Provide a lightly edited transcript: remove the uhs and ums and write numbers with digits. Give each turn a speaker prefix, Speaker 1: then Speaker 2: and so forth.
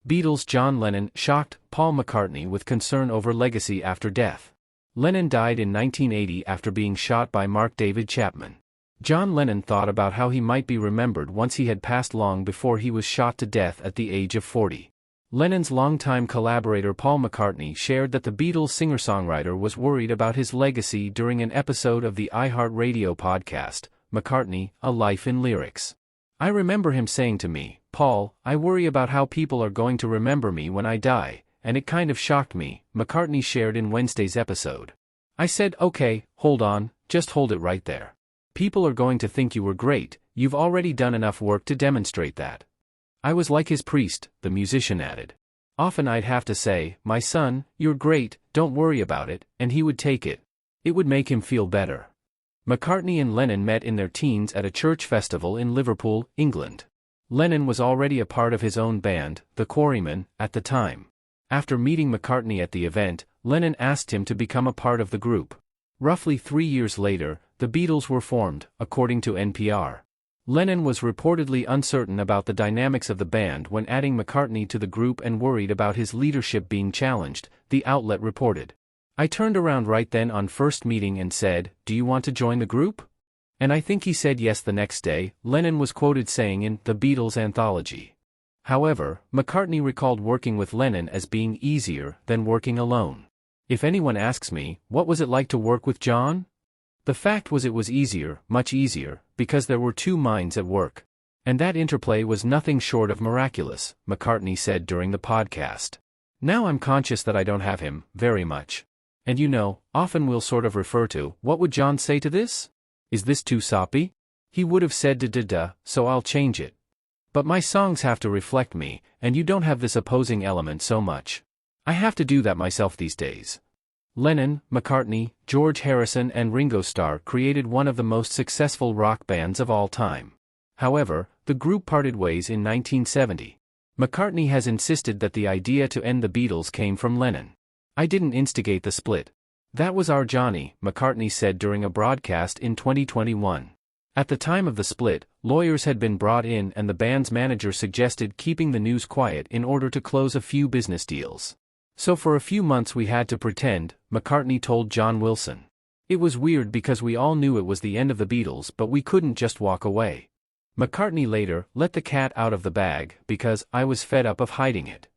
Speaker 1: Beatles John Lennon shocked Paul McCartney with concern over legacy after death. Lennon died in 1980 after being shot by Mark David Chapman. John Lennon thought about how he might be remembered once he had passed long before he was shot to death at the age of 40. Lennon's longtime collaborator Paul McCartney shared that the Beatles singer-songwriter was worried about his legacy during an episode of the iHeartRadio podcast, McCartney, A Life in Lyrics. "I remember him saying to me, 'Paul, I worry about how people are going to remember me when I die,' and it kind of shocked me," McCartney shared in Wednesday's episode. "I said, okay, hold on, just hold it right there. People are going to think you were great, you've already done enough work to demonstrate that." "I was like his priest," the musician added. "Often I'd have to say, 'My son, you're great, don't worry about it,' and he would take it. It would make him feel better." McCartney and Lennon met in their teens at a church festival in Liverpool, England. Lennon was already a part of his own band, the Quarrymen, at the time. After meeting McCartney at the event, Lennon asked him to become a part of the group. Roughly 3 years later, the Beatles were formed, according to NPR. Lennon was reportedly uncertain about the dynamics of the band when adding McCartney to the group and worried about his leadership being challenged, the outlet reported. "I turned around right then on first meeting and said, 'Do you want to join the group?' And I think he said yes the next day," Lennon was quoted saying in The Beatles Anthology. However, McCartney recalled working with Lennon as being easier than working alone. "If anyone asks me, what was it like to work with John? The fact was it was easier, much easier, because there were two minds at work. And that interplay was nothing short of miraculous," McCartney said during the podcast. "Now I'm conscious that I don't have him, very much. And often we'll sort of refer to, what would John say to this? Is this too soppy? He would have said da-da-da, so I'll change it. But my songs have to reflect me, and you don't have this opposing element so much. I have to do that myself these days." Lennon, McCartney, George Harrison and Ringo Starr created one of the most successful rock bands of all time. However, the group parted ways in 1970. McCartney has insisted that the idea to end the Beatles came from Lennon. "I didn't instigate the split. That was our Johnny," McCartney said during a broadcast in 2021. At the time of the split, lawyers had been brought in and the band's manager suggested keeping the news quiet in order to close a few business deals. "So for a few months we had to pretend," McCartney told John Wilson. "It was weird because we all knew it was the end of the Beatles but we couldn't just walk away." McCartney later let the cat out of the bag because I was fed up of hiding it.